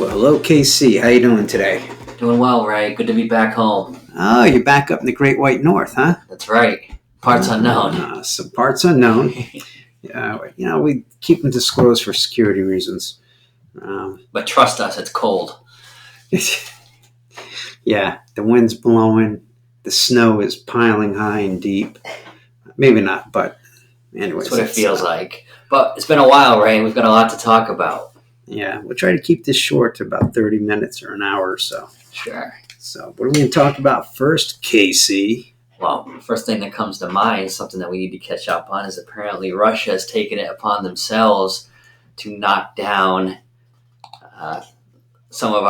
Well, hello, KC. How you doing today? Doing well, Ray. Good to be back home. Oh, you're back up in the Great White North, huh? That's right. Parts unknown. Some parts unknown. We keep them disclosed for security reasons. But trust us, it's cold. Yeah, the wind's blowing. The snow is piling high and deep. Maybe not, but anyways. That's what it feels like. But it's been a while, Ray. We've got a lot to talk about. Yeah, we'll try to keep this short to about 30 minutes or an hour or so. Sure. So what are we going to talk about first, Casey? Well, the first thing that comes to mind is something that we need to catch up on is apparently Russia has taken it upon themselves to knock down some of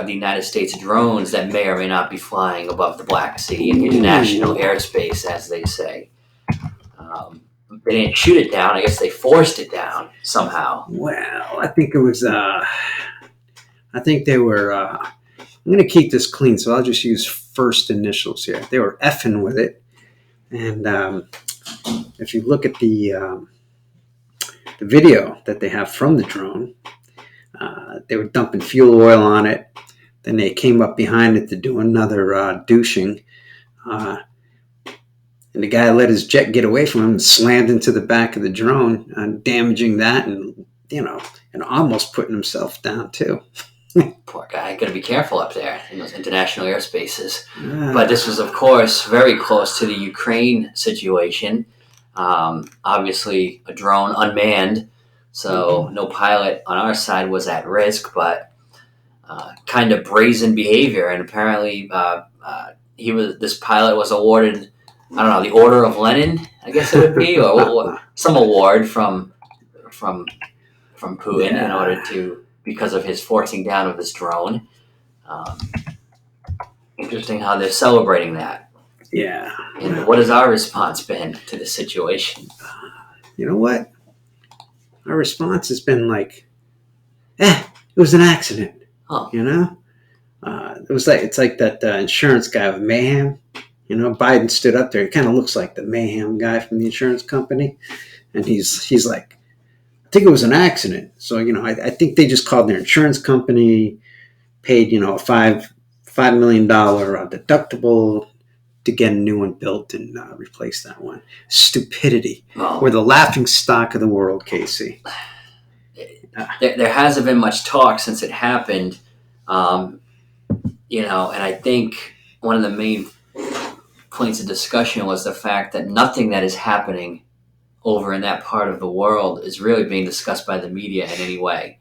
the United States drones that may or may not be flying above the Black Sea in international airspace, as they say. They didn't shoot it down. I guess they forced it down somehow. Well, I think it was, I think they were, I'm going to keep this clean, so I'll just use first initials here. They were effing with it. And if you look at the video that they have from the drone, they were dumping fuel oil on it. Then they came up behind it to do another douching. And the guy let his jet get away from him and slammed into the back of the drone, damaging that and almost putting himself down too. Poor guy. Got to be careful up there in those international airspaces. But this was, of course, very close to the Ukraine situation. Obviously, a drone unmanned, so no pilot on our side was at risk, but kind of brazen behavior. And apparently, this pilot was awarded, I don't know, the Order of Lenin, I guess it would be, or some award from Putin in order to, because of his forcing down of this drone. Interesting how they're celebrating that. Yeah. And what has our response been to the situation? You know what? Our response has been like, it was an accident. Oh. It's like that insurance guy with Mayhem. Biden stood up there. He kind of looks like the Mayhem guy from the insurance company. And he's like, I think it was an accident. So, I think they just called their insurance company, paid, a $5 million deductible to get a new one built and replace that one. Stupidity. Well, We're the laughing stock of the world, Casey. There hasn't been much talk since it happened. And I think one of the main points of discussion was the fact that nothing that is happening over in that part of the world is really being discussed by the media in any way.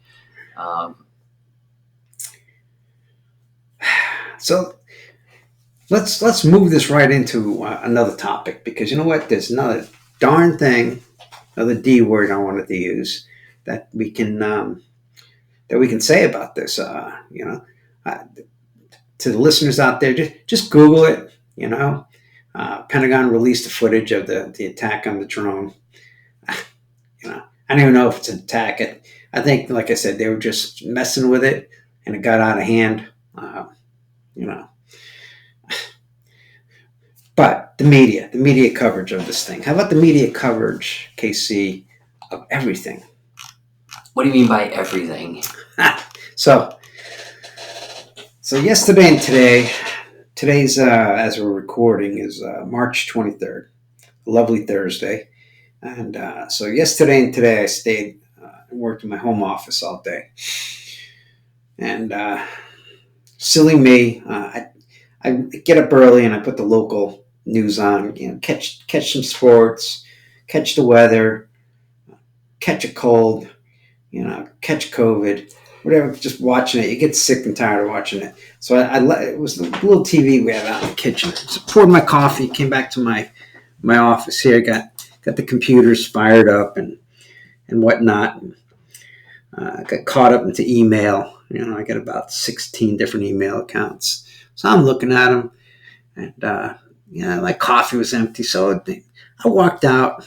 So let's move this right into another topic, because you know what? There's another darn thing, another D word I wanted to use that we can say about this. To the listeners out there, just Google it. Pentagon released the footage of the attack on the drone. I don't even know if it's an attack. I think, like I said, they were just messing with it, and it got out of hand. But the media coverage of this thing. How about the media coverage, KC, of everything? What do you mean by everything? So yesterday and today's, as we're recording, is March 23rd, a lovely Thursday. And so yesterday and today I stayed and worked in my home office all day. And silly me, I get up early and I put the local news on, catch some sports, catch the weather, catch a cold, catch COVID, whatever, just watching it. You get sick and tired of watching it. So it was the little TV we have out in the kitchen. So poured my coffee, came back to my office here, got the computers fired up and whatnot. Got caught up into email. I got about 16 different email accounts. So I'm looking at them, and my coffee was empty. So I walked out,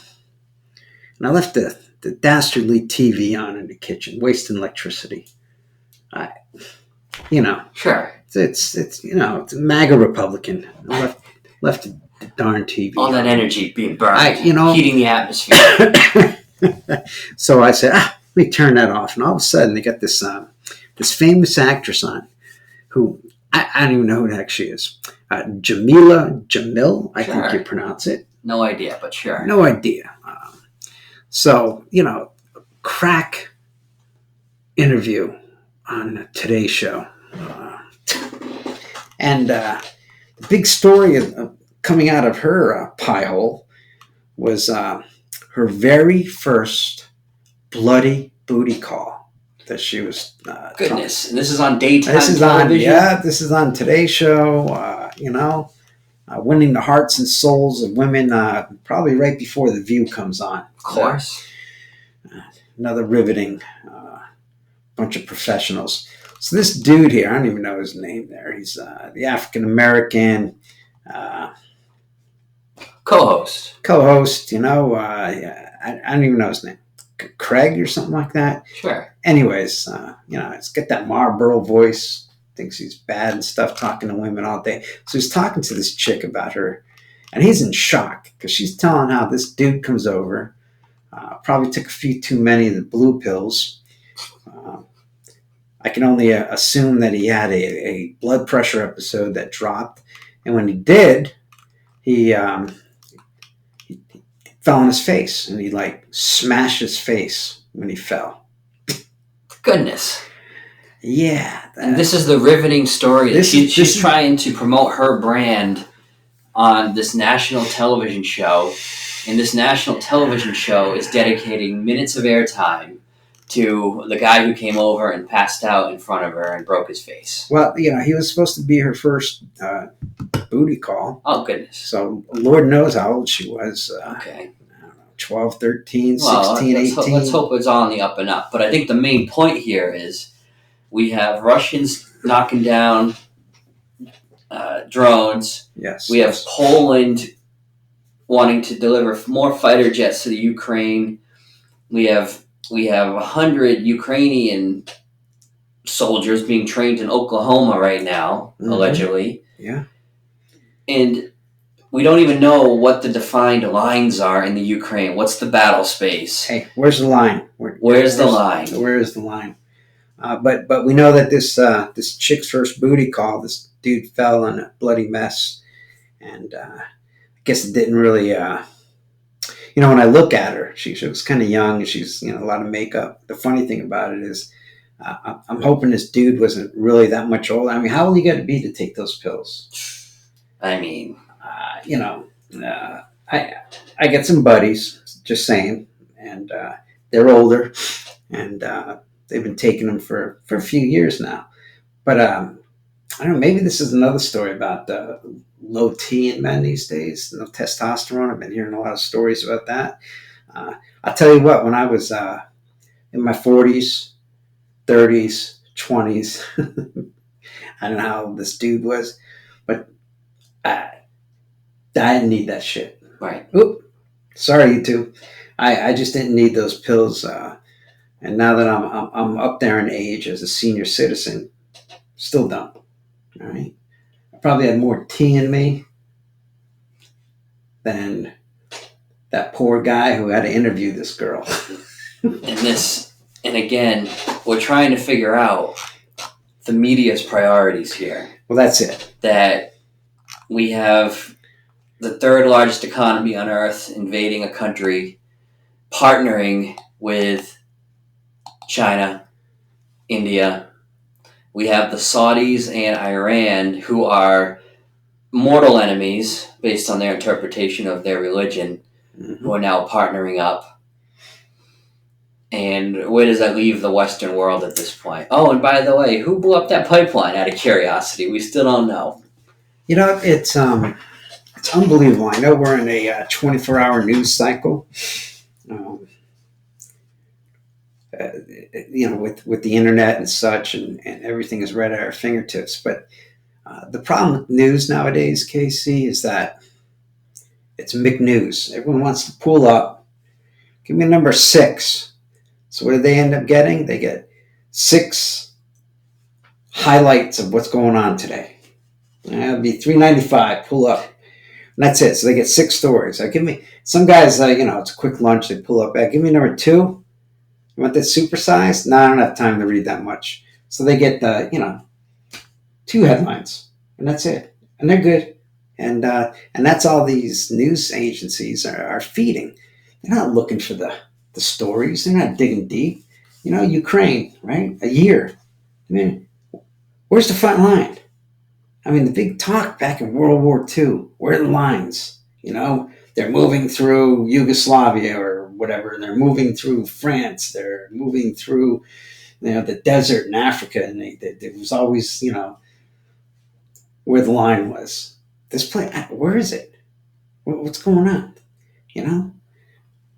and I left the dastardly TV on in the kitchen, wasting electricity. Sure. It's it's a MAGA Republican. I left the darn TV. All that energy being burned, heating the atmosphere. So I said, let me turn that off. And all of a sudden, they got this this famous actress on, who I don't even know who the heck she is. Jamil, I think Sure. you pronounce it. No idea, but sure. No idea. So, crack interview on Today's Show. And the big story coming out of her pie hole was her very first bloody booty call that she was. Goodness, and this is on daytime this is television. this is on Today's Show. Winning the hearts and souls of women, probably right before The View comes on. Of course. Another riveting bunch of professionals. So this dude here, I don't even know his name there. He's the African-American Co-host. co-host, I don't even know his name. Craig or something like that. Sure. Anyways, he's got that Marlboro voice, thinks he's bad and stuff, talking to women all day. So he's talking to this chick about her, and he's in shock because she's telling how this dude comes over, probably took a few too many of the blue pills. I can only assume that he had a blood pressure episode that dropped, and when he did, he fell on his face, and he smashed his face when he fell. Goodness. Yeah. And this is the riveting story that she's trying to promote her brand on this national television show. And this national television show is dedicating minutes of airtime to the guy who came over and passed out in front of her and broke his face. Well, he was supposed to be her first booty call. Oh, goodness. So Lord knows how old she was. Okay. I don't know, 12, 13, 16, 18. Let's hope it's on the up and up. But I think the main point here is we have Russians knocking down drones. Yes. We have Poland wanting to deliver more fighter jets to the Ukraine. We have 100 Ukrainian soldiers being trained in Oklahoma right now, allegedly. Yeah. And we don't even know what the defined lines are in the Ukraine. What's the battle space? Hey, where's the line? Where's the line? Where is the line? But we know that this chick's first booty call, this dude fell in a bloody mess, and I guess it didn't really. When I look at her, she was kind of young, and she's a lot of makeup. The funny thing about it is, I'm hoping this dude wasn't really that much older. I mean, how old you got to be to take those pills? I mean, I get some buddies, just saying, and they're older, and they've been taking them for a few years now. But I don't know, maybe this is another story about low T in men these days, no testosterone. I've been hearing a lot of stories about that. I'll tell you what, when I was in my 40s, 30s, 20s, I don't know how old this dude was, but I didn't need that shit. right. Oop, sorry, you two. I just didn't need those pills. And now that I'm up there in age as a senior citizen, still don't. All right. I probably had more T in me than that poor guy who had to interview this girl. And again, we're trying to figure out the media's priorities here. Well, that's it. That we have the third largest economy on earth invading a country, partnering with China, India. We have the Saudis and Iran, who are mortal enemies based on their interpretation of their religion, who are now partnering up. And where does that leave the Western world at this point? Oh, and by the way, who blew up that pipeline out of curiosity? We still don't know. It's unbelievable. I know we're in a 24-hour news cycle. With the internet and such, and everything is right at our fingertips. But the problem with news nowadays, Casey, is that it's McNews. Everyone wants to pull up. Give me number 6. So what do they end up getting? They get 6 highlights of what's going on today. That'd be $3.95. Pull up. And that's it. So they get 6 stories. Give me some guys. It's a quick lunch. They pull up. Give me number 2. You want that supersized? No, I don't have time to read that much. So they get the, two headlines, and that's it, and they're good, and that's all these news agencies are feeding. They're not looking for the stories. They're not digging deep. Ukraine, right? A year. I mean, where's the front line? I mean, the big talk back in World War II. Where are the lines? They're moving through Yugoslavia or whatever. They're moving through France. They're moving through, the desert in Africa, and there was always, where the line was. This place, where is it? What's going on? You know.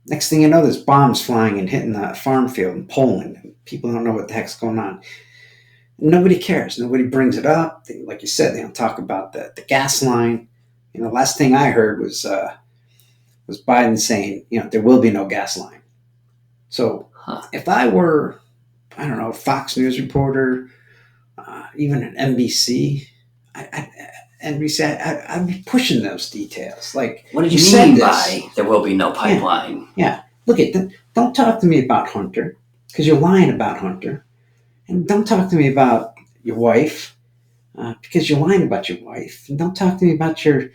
Next thing you know, there's bombs flying and hitting a farm field in Poland. And people don't know what the heck's going on. Nobody cares. Nobody brings it up. Like you said, they don't talk about the gas line. Last thing I heard was Biden saying, there will be no gas line. So if I were, I don't know, a Fox News reporter, even an NBC, I'd be pushing those details. Like, what did you mean by there will be no pipeline? Yeah. Look at them. Don't talk to me about Hunter, because you're lying about Hunter, and don't talk to me about your wife, because you're lying about your wife, and don't talk to me about your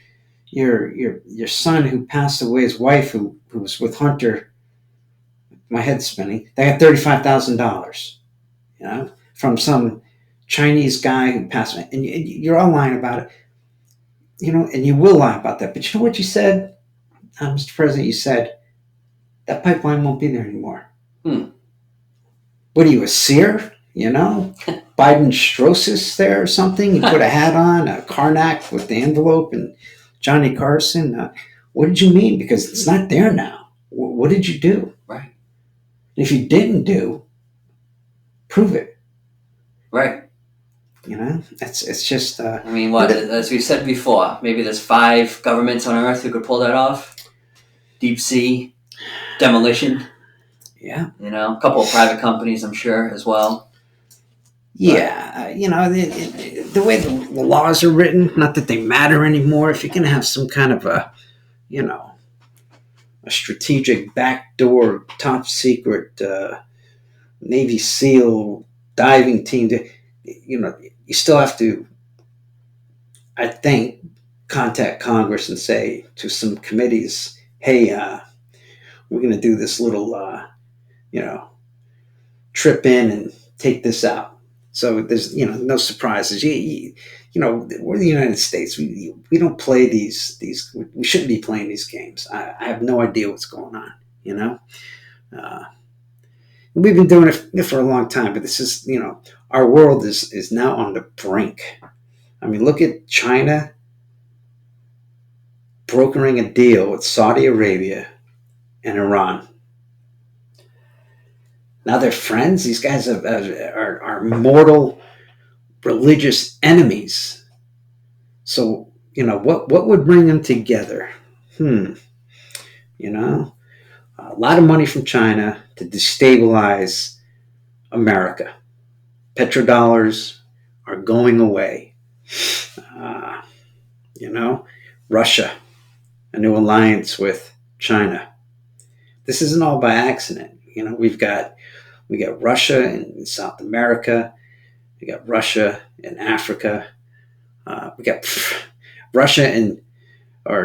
son who passed away, his wife who was with Hunter. My head's spinning. They got $35,000, from some Chinese guy who passed away, and you're all lying about it. And you will lie about that. But you know what you said, Mr. President? You said that pipeline won't be there anymore. What are you, a seer? Biden Strosis there or something? You put a hat on, a Karnak with the envelope, and Johnny Carson. What did you mean? Because it's not there now. What did you do? Right. If you didn't do, prove it. Right. It's just. I mean, as we said before, maybe there's 5 governments on Earth who could pull that off. Deep sea demolition. Yeah. A couple of private companies, I'm sure, as well. Yeah, the way the laws are written, not that they matter anymore. If you're going to have some kind of a strategic backdoor, top secret Navy SEAL diving team, you still have to, I think, contact Congress and say to some committees, hey, we're going to do this little, trip in and take this out. So there's, no surprises. We're the United States. We don't play these. We shouldn't be playing these games. I have no idea what's going on. We've been doing it for a long time, but this is, our world is now on the brink. I mean, look at China brokering a deal with Saudi Arabia and Iran. Now they're friends. These guys are mortal religious enemies. So, what would bring them together? A lot of money from China to destabilize America. Petrodollars are going away. Russia, a new alliance with China. This isn't all by accident. We got Russia in South America. We got Russia in Africa. We got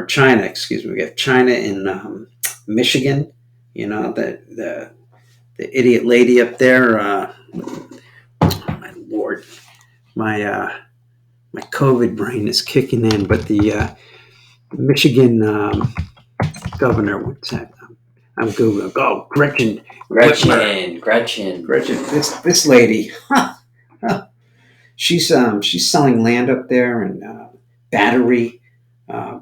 China. Excuse me. We got China in Michigan. The idiot lady up there. My Lord, my COVID brain is kicking in. But the Michigan governor, what's that? I'm Googling. Oh, Gretchen. This lady. She's selling land up there and battery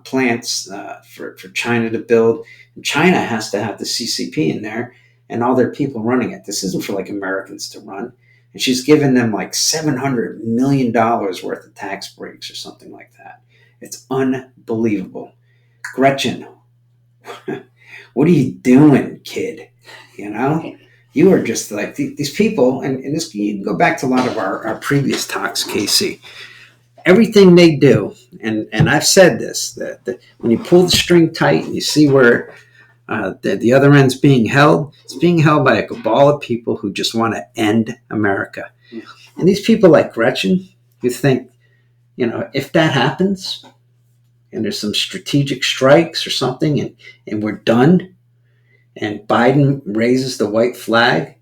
plants for China to build. And China has to have the CCP in there and all their people running it. This isn't for like Americans to run. And she's given them like $700 million worth of tax breaks or something like that. It's unbelievable. Gretchen, what are you doing, kid? You are just like these people, and this, you can go back to a lot of our previous talks, Casey. Everything they do, and I've said this, that when you pull the string tight and you see where The other end's being held. It's being held by a cabal of people who just want to end America. And these people like Gretchen, who think, if that happens and there's some strategic strikes or something and we're done and Biden raises the white flag,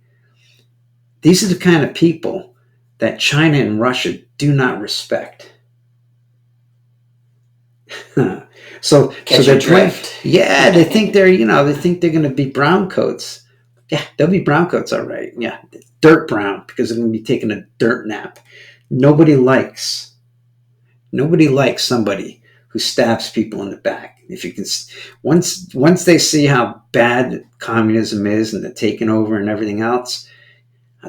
these are the kind of people that China and Russia do not respect. So they're drift. Yeah, they think they're going to be brown coats. Yeah, they'll be brown coats, all right. Yeah, dirt brown because they're going to be taking a dirt nap. Nobody likes somebody who stabs people in the back. If you can, once they see how bad communism is and the taking over and everything else,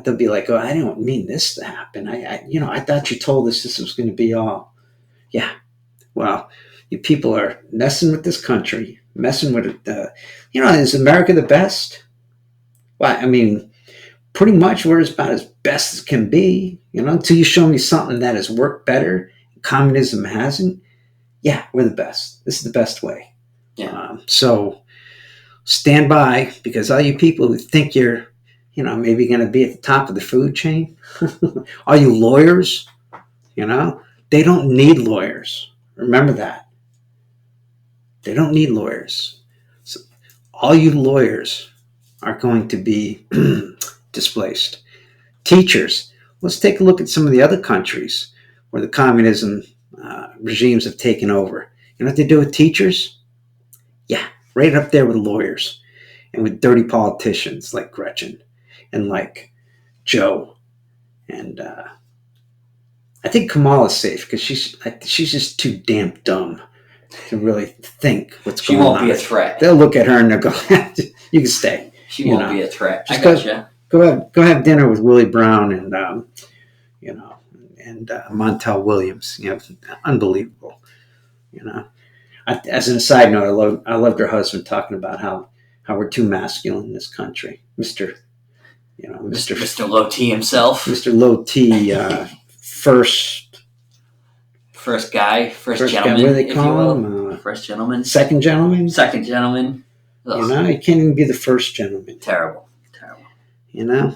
they'll be like, "Oh, I don't mean this to happen. I thought you told us this was going to be all." Yeah, well, you people are messing with this country, messing with it. Is America the best? Well, I mean, pretty much we're about as best as can be. Until you show me something that has worked better, communism hasn't. Yeah, we're the best. This is the best way. Yeah. So stand by, because all you people who think you're, maybe going to be at the top of the food chain, all you lawyers, they don't need lawyers. Remember that. They don't need lawyers. So all you lawyers are going to be displaced. Teachers, let's take a look at some of the other countries where the communism regimes have taken over. You know what they do with teachers? Yeah, right up there with lawyers and with dirty politicians like Gretchen and like Joe. And I think Kamala's safe because she's just too damn dumb to really think what's going on. She won't be a threat. They'll look at her and they'll go, "You can stay." She won't be a threat. Just I gotcha. Go have dinner with Willie Brown and Montel Williams. Unbelievable. As an aside note, I loved her husband talking about how we're too masculine in this country, Mr. Low T himself. Mr. Low T, first gentleman. Guy, what do they call him? First gentleman. Second gentleman. Second gentleman. Ugh. You can't even be the first gentleman. Terrible. Yeah.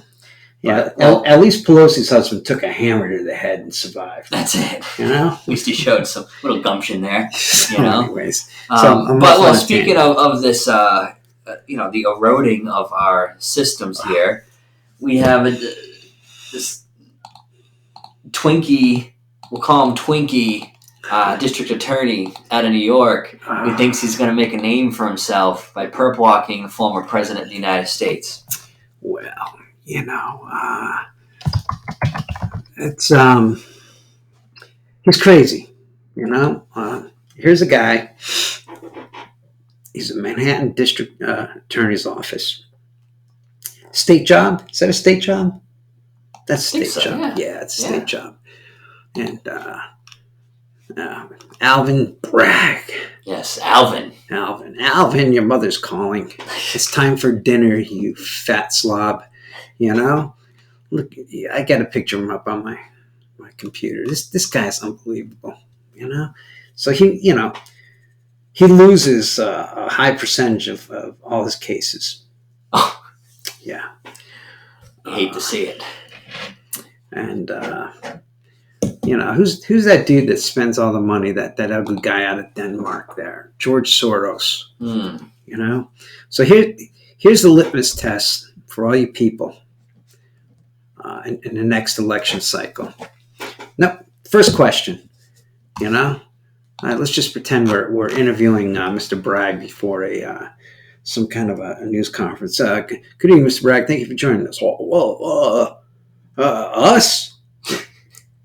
At least Pelosi's husband took a hammer to the head and survived. That's it. At least he showed some little gumption there. Anyways, speaking of this, the eroding of our systems here, we have this Twinkie. We'll call him Twinkie. District attorney out of New York, who thinks he's going to make a name for himself by perp walking the former president of the United States. Well, it's he's crazy. Here's a guy. He's a Manhattan District Attorney's Office. State job? Is that a state job? That's a state job. Yeah, it's a state job. And Alvin Bragg. Yes, Alvin. Alvin, your mother's calling. It's time for dinner, you fat slob. Look, I got a picture of him up on my computer. This guy's unbelievable. So he loses a high percentage of all his cases. Oh, yeah. I hate to see it. And who's that dude that spends all the money? That ugly guy out of Denmark there, George Soros. So here's the litmus test for all you people in the next election cycle. Now, first question. Let's just pretend we're interviewing Mr. Bragg before some kind of a news conference. Good evening, Mr. Bragg. Thank you for joining us. Us?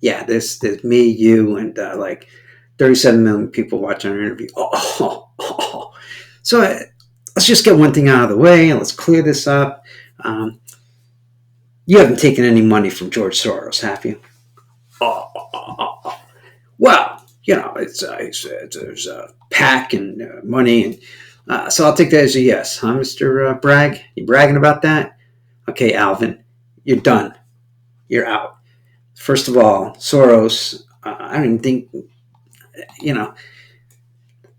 Yeah, there's me, you, and like 37 million people watching our interview. So let's just get one thing out of the way and let's clear this up. You haven't taken any money from George Soros, have you? Well, there's a PAC and money, and so I'll take that as a yes, huh, Mr. Bragg? You bragging about that? Okay, Alvin, you're done. You're out. First of all, Soros, I don't even think,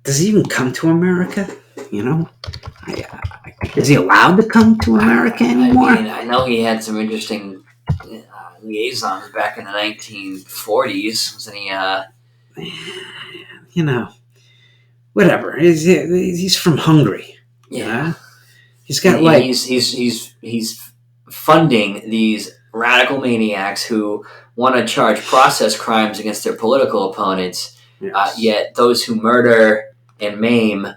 does he even come to America? You know, is he allowed to come to America anymore? I mean, I know he had some interesting liaisons back in the 1940s. Wasn't he? You know, whatever. He's from Hungary. Yeah. He's got And like he's funding these radical maniacs who want to charge process crimes against their political opponents. yes. Yet those who murder and maim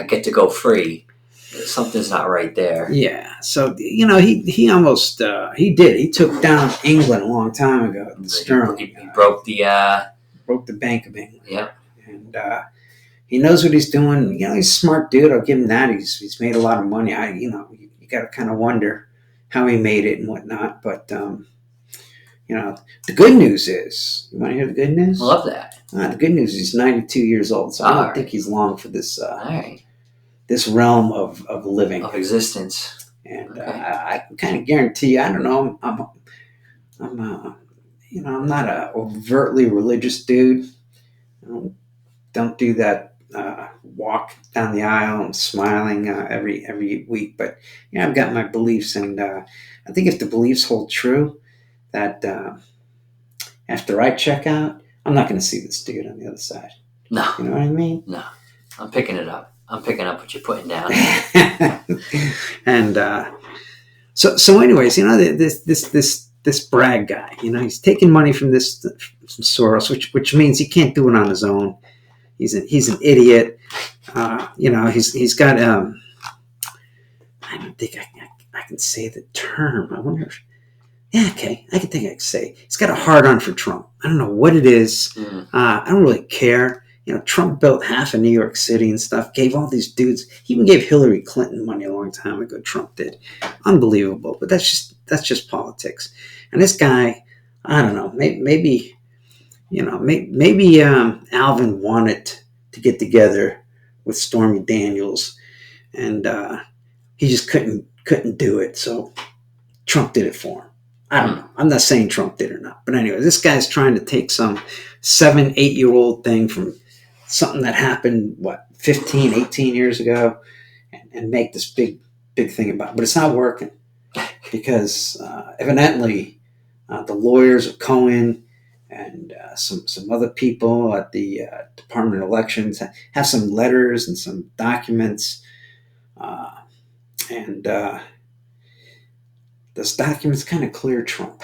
get to go free. Something's not right there. Yeah. So he almost he took down England a long time ago. Sterling. He broke the broke the Bank of England. Yep. And he knows what he's doing. He's a smart dude. I'll give him that. He's made a lot of money. You got to kind of wonder how he made it and whatnot. But the good news is, you want to hear the good news? I love that. The good news is he's 92 years old, so I don't think he's long for this this realm of living, of existence. And I can kind of guarantee you, I don't know, I'm not a overtly religious dude. I don't do that walk down the aisle and smiling every week, but I've got my beliefs, and I think if the beliefs hold true, that after I check out, I'm not going to see this dude on the other side. No. You know what I mean? No. I'm picking it up. I'm picking up what you're putting down. And so anyways, this Bragg guy, he's taking money from from Soros, which means he can't do it on his own. He's an idiot. He's got I don't think I can say the term. I wonder if, okay, I can say he's got a hard on for Trump. I don't know what it is. I don't really care. Trump built half of New York City and stuff, gave all these dudes, he even gave Hillary Clinton money a long time ago, Trump did. Unbelievable, but that's just politics. And this guy, I don't know, maybe Alvin wanted to get together with Stormy Daniels, and he just couldn't do it, so Trump did it for him. I don't know. I'm not saying Trump did or not, but anyway, this guy's trying to take some 7-8-year-old thing from something that happened 15, 18 years ago, and make this big thing about it. But it's not working because evidently the lawyers of Cohen and some other people at the Department of Elections have some letters and some documents, and those documents kind of clear Trump.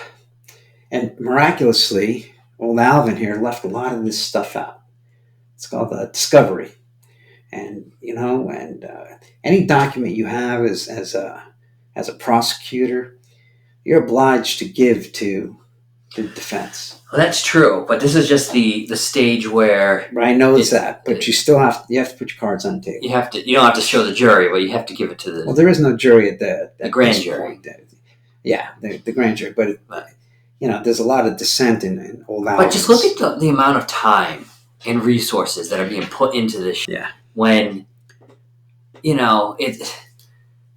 And miraculously, old Alvin here left a lot of this stuff out. It's called the discovery, and any document you have as a prosecutor, you're obliged to give to the defense. Well, that's true, but this is just the stage where I know that, but you still have to put your cards on the table. You don't have to show the jury, but you have to give it to the. Well, there is no jury at the grand jury. The grand jury, but there's a lot of dissent in old Alvin. But just look at the amount of time and resources that are being put into this. Yeah. When, it.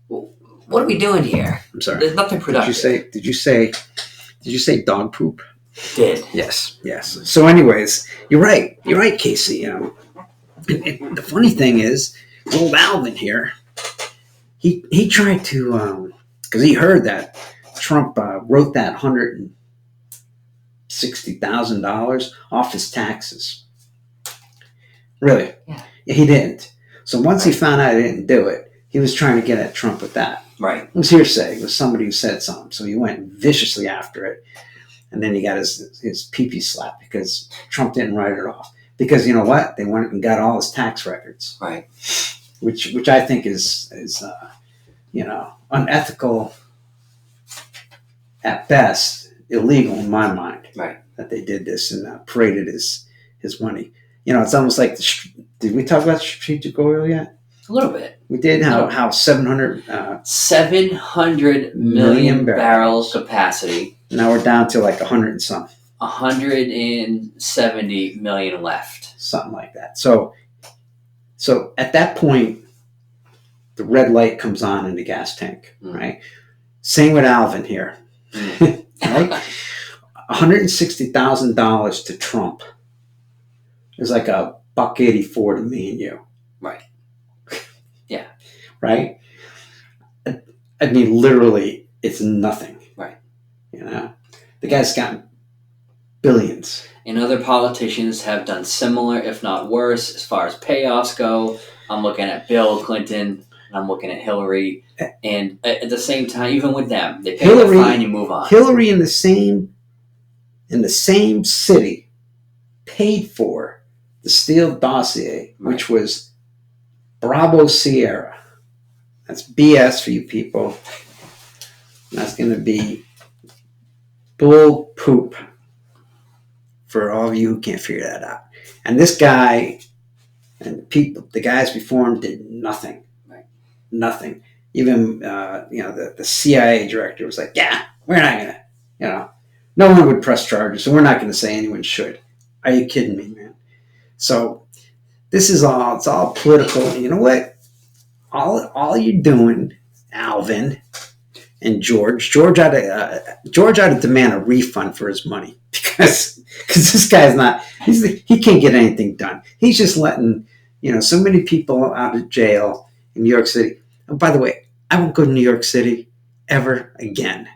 What are we doing here? I'm sorry. There's nothing productive. Did you say dog poop? Did. Yes. So, anyways, you're right, Casey. And the funny thing is, old Alvin here, he tried to, because he heard that Trump wrote that $160,000 off his taxes. Really? Yeah. He didn't. So once he found out he didn't do it, he was trying to get at Trump with that. Right. It was hearsay. It was somebody who said something. So he went viciously after it. And then he got his pee-pee slapped because Trump didn't write it off. Because you know what? They went and got all his tax records. Right. Which I think is unethical at best, illegal in my mind. Right. That they did this and paraded his money. It's almost like did we talk about strategic oil yet? A little bit. We did. How 700 million barrels capacity. Now we're down to like 100 and some. 170 million left. Something like that. So at that point, the red light comes on in the gas tank, right? Same with Alvin here, right? $160,000 to Trump is like $1.84 to me and you. Right. right? I mean, literally, it's nothing. Right. You know, the guy's got billions. And other politicians have done similar, if not worse, as far as payoffs go. I'm looking at Bill Clinton, and I'm looking at Hillary, and at the same time, even with them, they pay the fine and move on. Hillary in the same city paid for the Steele dossier, which was Bravo Sierra. That's BS for you people. That's going to be bull poop for all of you who can't figure that out. And this guy and the guys before him did nothing. Right. Nothing. Even, the CIA director was like, yeah, we're not going to, no one would press charges, so we're not going to say anyone should. Are you kidding me, man? So it's all political. And you know what? All you're doing, Alvin and George ought to demand a refund for his money because this guy's he can't get anything done. He's just letting so many people out of jail in New York City. Oh, by the way, I won't go to New York City ever again.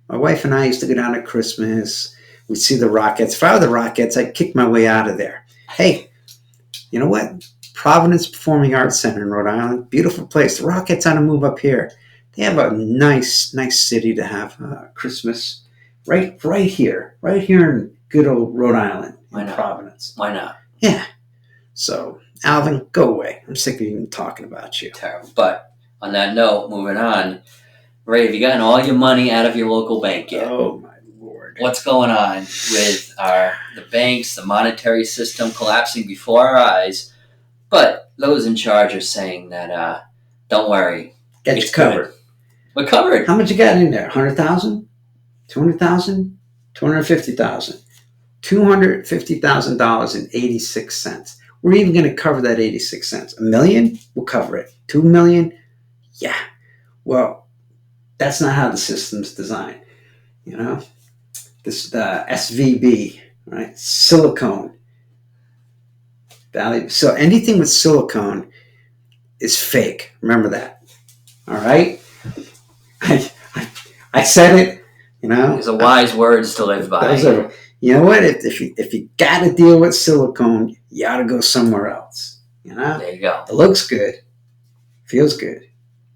My wife and I used to go down at Christmas. We'd see the Rockets. If I were the Rockets, I'd kick my way out of there. Hey, you know what? Providence Performing Arts Center in Rhode Island, beautiful place. The Rockets ought to move up here. They have a nice city to have Christmas right here in good old Rhode Island, in Providence. Why not? Yeah. So, Alvin, go away. I'm sick of even talking about you. Terrible. But on that note, moving on, Ray, have you gotten all your money out of your local bank yet? Oh, my Lord. What's going on with the banks, the monetary system collapsing before our eyes? But those in charge are saying that, don't worry. Get you covered. Good. We're covered. How much you got in there? 100,000? 200,000? 250,000? $250,000 and 86 cents. We're even going to cover that 86 cents. $1 million? We'll cover it. $2 million? Yeah. Well, that's not how the system's designed. This SVB, right? Silicon Valley. So anything with silicone is fake. Remember that. All right? I said it, These are wise words to live by. You know what? If you got to deal with silicone, you ought to go somewhere else. There you go. It looks good. Feels good.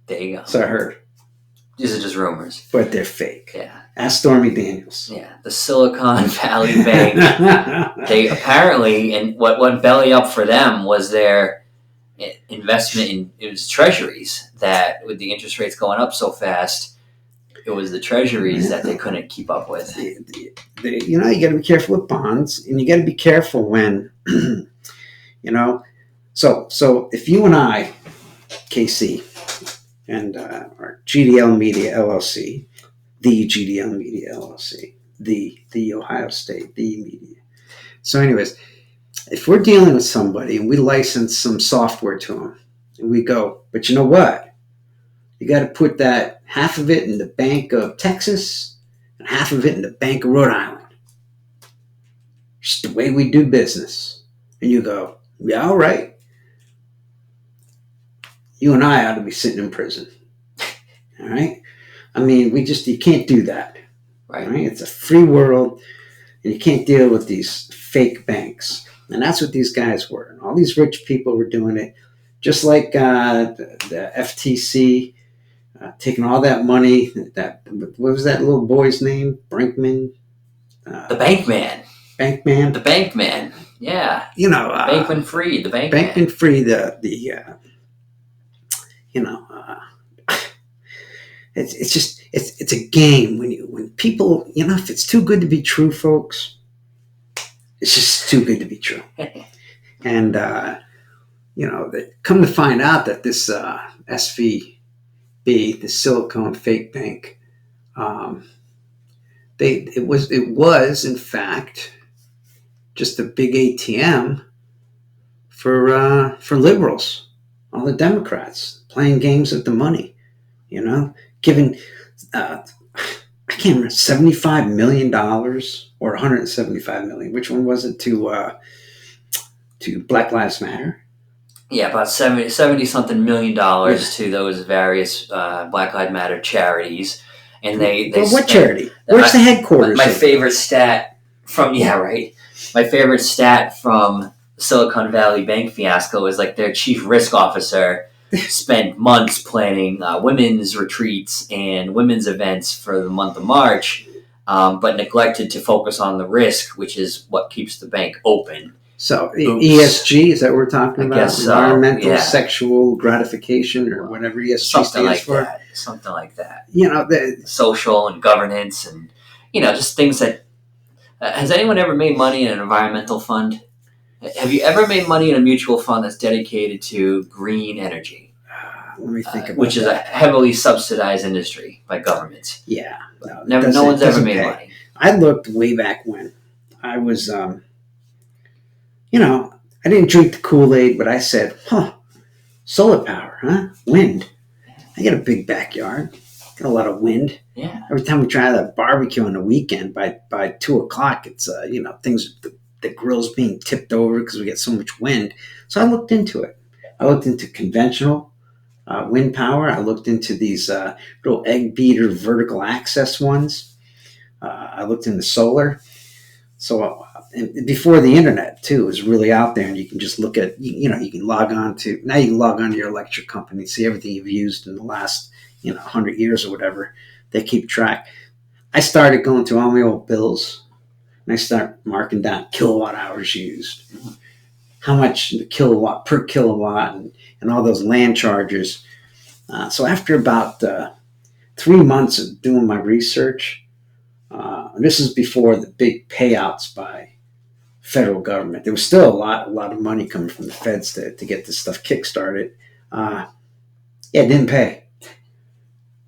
There you go. So I heard. These are just rumors. But they're fake. Yeah. Ask Stormy Daniels. Yeah. The Silicon Valley Bank. They apparently, and what went belly up for them was their investment in it was treasuries that with the interest rates going up so fast, it was the treasuries that they couldn't keep up with. You got to be careful with bonds, and you got to be careful when, So if you and I, KC, and our GDL Media LLC, the GDL Media LLC, the Ohio State, the media. So, anyways, if we're dealing with somebody and we license some software to them, and we go, but you know what? You got to put that half of it in the Bank of Texas and half of it in the Bank of Rhode Island. Just the way we do business. And you go, yeah, all right. You and I ought to be sitting in prison. All right? I mean, you can't do that. Right. It's a free world, and you can't deal with these fake banks. And that's what these guys were. And all these rich people were doing it, just like the FTC, taking all that money. What was that little boy's name? Brinkman? The Bankman. Bankman? The Bankman. Yeah. Bankman-Fried, the Bankman. Bankman-Fried, it's a game when people, if it's too good to be true, folks, it's just too good to be true. And, come to find out that this SVB, the Silicon Fake Bank, it was in fact just a big ATM for liberals, all the Democrats playing games with the money, giving I can't remember $75 million or $175 million. Which one was it to Black Lives Matter? Yeah, about 70 something million dollars to those various Black Lives Matter charities, and they But what spent. charity? Where's the headquarters? My favorite stat from right. My favorite stat from Silicon Valley Bank fiasco is like their chief risk officer spent months planning women's retreats and women's events for the month of March, but neglected to focus on the risk, which is what keeps the bank open. So Oops. ESG, is that what we're talking about? Guess so, Environmental yeah. Sexual gratification, or whatever ESG Something stands like for. that. Something like that. You know, Social and governance, and just things that. Has anyone ever made money in an environmental fund? Have you ever made money in a mutual fund that's dedicated to green energy? Let me think about which is a heavily subsidized industry by governments. Yeah. No one's ever made money. I looked way back when. I was, I didn't drink the Kool-Aid, but I said, solar power, huh? Wind. I got a big backyard. Got a lot of wind. Yeah. Every time we try that barbecue on the weekend, by 2:00, it's, things, the grill's being tipped over because we get so much wind. So I looked into it. I looked into conventional wind power. I looked into these little egg beater vertical access ones. I looked into solar. So before the internet too was really out there, and you can just look at, you can log on to your electric company, see everything you've used in the last 100 years or whatever. They keep track. I started going through all my old bills, and I start marking down kilowatt hours used, how much the kilowatt per kilowatt, and all those land charges. So after about 3 months of doing my research, this is before the big payouts by federal government. There was still a lot of money coming from the feds to get this stuff kickstarted. It didn't pay.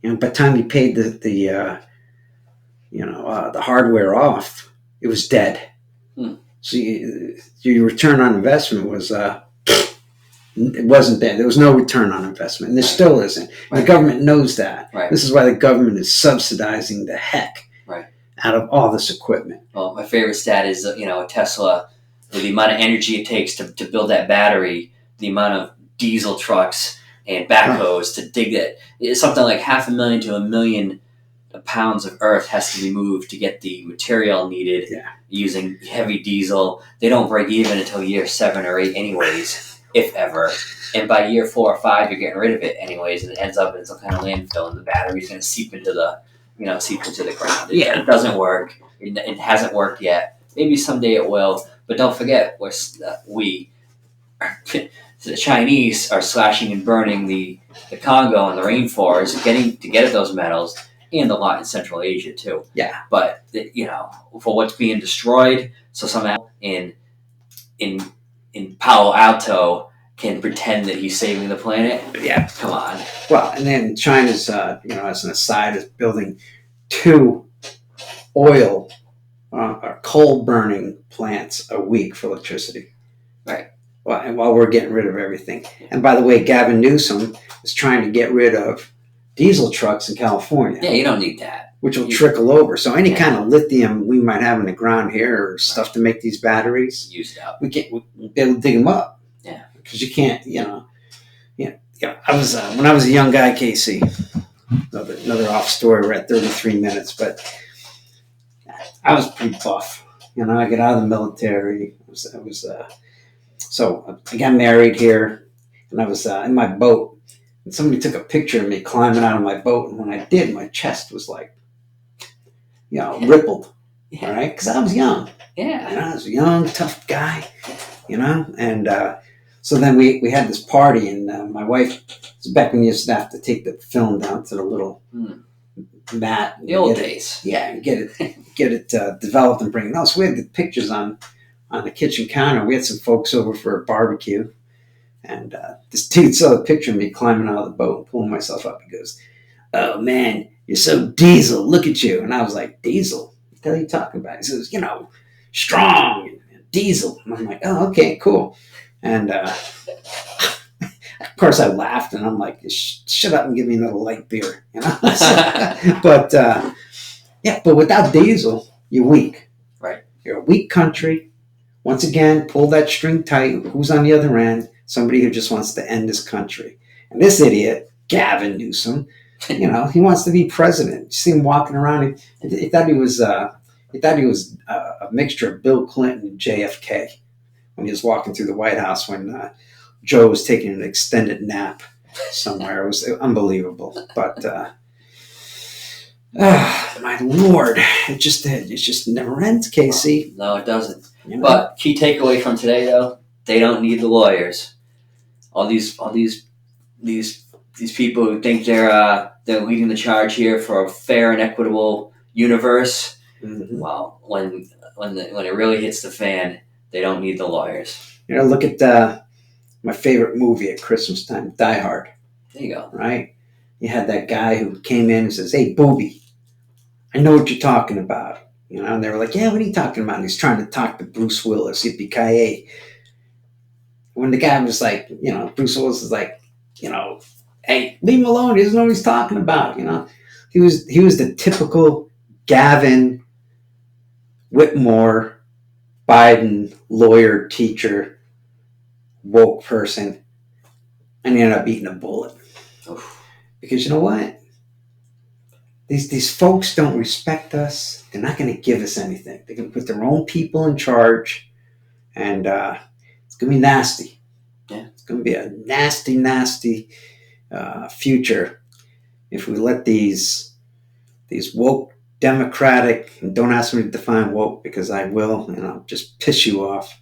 By the time you paid the hardware off, it was dead. So your return on investment was it wasn't there. There was no return on investment, and there still isn't. Right. The government knows that. Right. This is why the government is subsidizing the heck out of all this equipment. Well, my favorite stat is a Tesla, the amount of energy it takes to build that battery, the amount of diesel trucks and backhoes to dig it. It's something like 500,000 to 1 million pounds of earth has to be moved to get the material needed using heavy diesel. They don't break even until year 7 or 8 anyways, if ever. And by year 4 or 5, you're getting rid of it anyways, and it ends up in some kind of landfill, and the battery's going to seep into the ground. It doesn't work. It hasn't worked yet. Maybe someday it will. But don't forget, the Chinese are slashing and burning the Congo and the rainforest, getting to get at those metals, and a lot in Central Asia too. Yeah. But for what's being destroyed, so somehow in Palo Alto can pretend that he's saving the planet. Yeah. Come on. Well, and then China's, as an aside, is building 2 oil or coal burning plants a week for electricity. Right. Well, and while we're getting rid of everything. And by the way, Gavin Newsom is trying to get rid of diesel trucks in California. Yeah, you don't need that. Which will trickle over. So any kind of lithium we might have in the ground here, or stuff to make these batteries, used up. We'll be able to dig them up. Yeah. Because you can't, I was when I was a young guy, Casey. Another off story. We're at 33 minutes, but I was pretty buff. I got out of the military. So I got married here, and I was in my boat, and somebody took a picture of me climbing out of my boat, and when I did, my chest was like, rippled, right? Because I was young. Yeah. I was a young, tough guy, and so then we had this party, and my wife, it's back when you used to have to take the film down to the little mat. The old days. And get it developed and bring it out. So we had the pictures on the kitchen counter. We had some folks over for a barbecue, and this dude saw the picture of me climbing out of the boat and pulling myself up. He goes, "Oh man, you're so diesel. Look at you." And I was like, "Diesel? What the hell are you talking about?" He says, "Strong and diesel." And I'm like, "Oh, okay, cool." And of course I laughed, and I'm like, "Shut up and give me another light beer," But but without diesel, you're weak. Right. You're a weak country. Once again, pull that string tight. Who's on the other end? somebody who just wants to end this country. And this idiot, Gavin Newsom, he wants to be president. You see him walking around. He thought he was a mixture of Bill Clinton and JFK when he was walking through the White House when Joe was taking an extended nap somewhere. It was unbelievable. But my Lord, it just never ends, Casey. No, it doesn't. But key takeaway from today, though, they don't need the lawyers. All these people who think they're leading the charge here for a fair and equitable universe. Mm-hmm. Well, when it really hits the fan, they don't need the lawyers. Look at my favorite movie at Christmas time, Die Hard. There you go. Right? You had that guy who came in and says, "Hey, booby, I know what you're talking about." And they were like, "Yeah, what are you talking about?" And he's trying to talk to Bruce Willis, yippee-ki-yay. When the guy was like, Bruce Willis is like, "Hey, leave him alone. He doesn't know what he's talking about." He was the typical Gavin Whitmore, Biden lawyer, teacher, woke person, and he ended up eating a bullet. Oof. Because you know what? These folks don't respect us. They're not going to give us anything. They're going to put their own people in charge, and it's going to be nasty. Yeah. It's going to be a nasty, nasty future if we let these woke, democratic, and don't ask me to define woke because I will, and I'll just piss you off.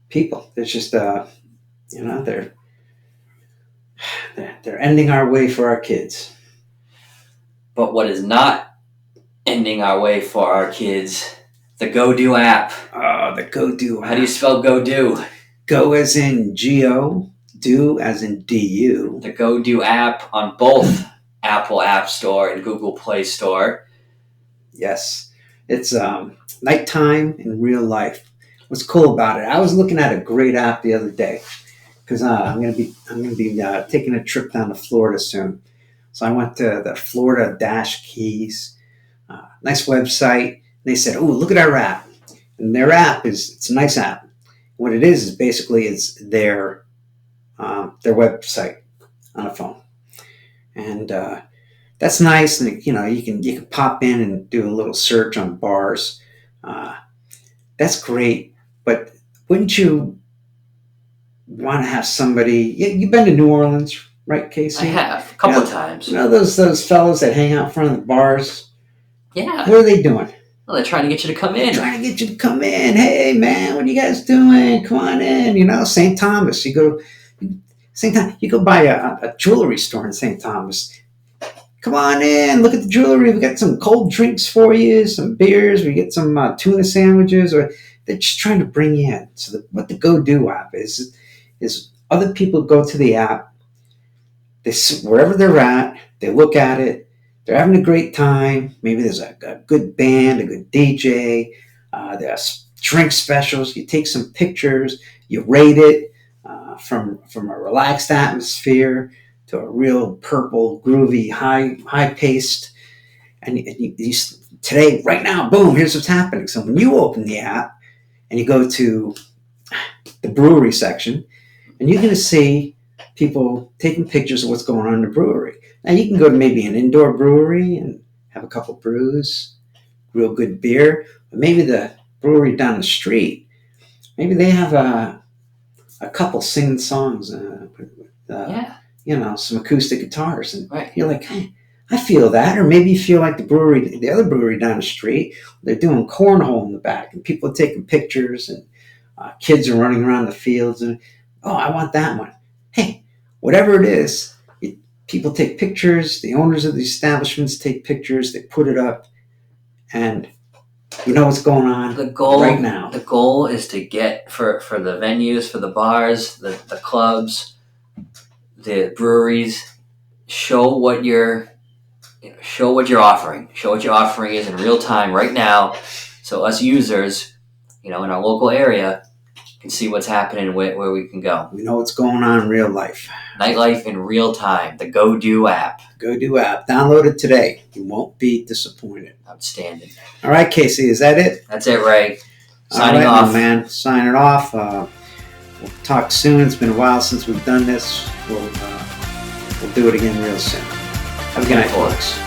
People, it's just they're ending our way for our kids. But what is not ending our way for our kids? The GoDo app. Oh, the GoDo app. How do you spell GoDo? Go as in G-O, do as in D-U. The GoDo app on both Apple App Store and Google Play Store. Yes. It's nighttime in real life. What's cool about it? I was looking at a great app the other day because I'm gonna be taking a trip down to Florida soon. So I went to the Florida Dash Keys, nice website. They said, "Oh, look at our app," and their app it's a nice app. What it is basically it's their website on a phone, and that's nice. And you can pop in and do a little search on bars. That's great. But wouldn't you want to have somebody? You've been to New Orleans, right, Casey? I have a couple of times. Those fellows that hang out in front of the bars. Yeah. What are they doing? Well, they're trying to get you to come in. Trying to get you to come in. Hey, man, what are you guys doing? Come on in. St. Thomas. You go by a jewelry store in St. Thomas. Come on in. Look at the jewelry. We got some cold drinks for you, some beers. We get some tuna sandwiches. Or they're just trying to bring you in. So what the GoDo app is other people go to the app. They wherever they're at, they look at it. They're having a great time. Maybe there's a good band, a good DJ. There's drink specials. You take some pictures. You rate it from a relaxed atmosphere to a real purple, groovy, high-paced. And you today, right now, boom, here's what's happening. So when you open the app and you go to the brewery section, and you're going to see people taking pictures of what's going on in the brewery. Now, you can go to maybe an indoor brewery and have a couple brews, real good beer. But maybe the brewery down the street, maybe they have a couple singing songs, some acoustic guitars. And right. You're like, hey, I feel that. Or maybe you feel like the other brewery down the street, they're doing cornhole in the back and people are taking pictures and kids are running around the fields. And, oh, I want that one. Hey, whatever it is, people take pictures. The owners of the establishments take pictures. They put it up, and you know what's going on right now. The goal is to get for the venues, for the bars, the clubs, the breweries. Show what you're offering. Show what your offering is in real time right now, so us users, in our local area, can see what's happening, where we can go. We know what's going on in real life. Nightlife in real time. The GoDo app. GoDo app. Download it today. You won't be disappointed. Outstanding. All right, Casey, is that it? That's it, Ray. Signing off, man. Signing off. We'll talk soon. It's been a while since we've done this. We'll do it again real soon. Have a good night, folks.